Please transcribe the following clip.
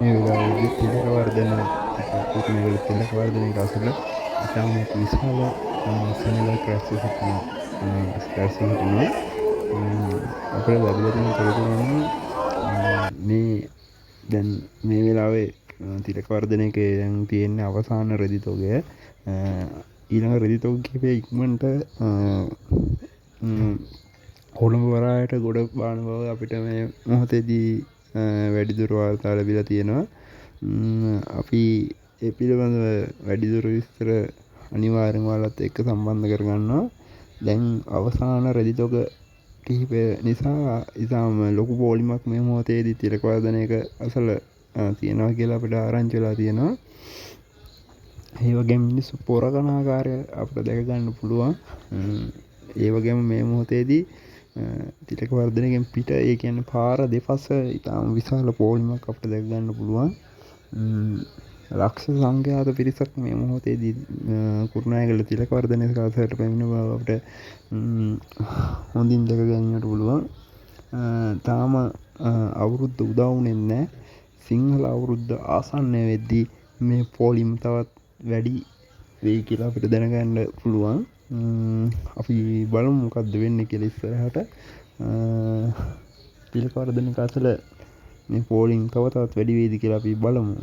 මේ වෙලාවේදී තිලක වර්ධන කුරුණෑගල තිලක වර්ධනයේ අසල ඉතාමත් විශාල සෙනඟක් රැස්ව සිටිනවා. අපිට ලැබිලා තියෙන තොරතුරු අනුව මේ දැන් මේ වෙලාවේ තිලක වර්ධනයේ දැන් තියෙන අවසාන රෙදි තොගය ඊළඟ රෙදි තොග කිහිපය ඉක්මනට කොළඹ වරායට ගොඩ බාන බව අපිට මේ මොහොතේදී වැඩිදුර වාර්තා ලැබිලා තියෙනවා. අපි ඒ පිළිබඳව වැඩිදුර විස්තර අනිවාර්යෙන් ඔයාලත් එක්ක සම්බන්ධ කරගන්නවා. දැන් අවසාන රෙදි තොග කිහිපය නිසා ඉතාම ලොකු පෝලිමක් මේ මොහොතේදී තිලක වර්ධනයක අසල තියෙනවා කියලා අපිට ආරංචි වෙලා තියෙනවා. ඒ වගේම මිනිස්සු පොර කන ආකාරය අපිට දැක ගන්න පුළුවන්. ඒ වගේම මේ මොහොතේදී තිලක වර්ධනයෙන් පිට ඒ කියන්නේ පාර දෙපස ඉතාම විශාල පෝලිමක් අපිට දැක ගන්න පුළුවන්. ලක්ෂ සංඛ්‍යාත පිරිසක් මේ මොහොතේදී කුරුණෑගල තිලක වර්ධනයේ කාසයට පැමිණ බව අපිට හොඳින් දැක ගැනීමට පුළුවන්. තාම අවුරුද්ද උදා වුණේ නැහැ. සිංහල අවුරුද්ද ආසන්න වෙද්දී මේ පෝලිම තවත් වැඩි වෙයි කියලා අපිට දැනගන්න පුළුවන්. අපි බලමු මොකක්ද වෙන්නේ කියලා ඉස්සරහට. තිලක වර්ධනයේ අසල මේ පෝලිම් තව තවත් වැඩි වෙයිද කියලා අපි බලමු.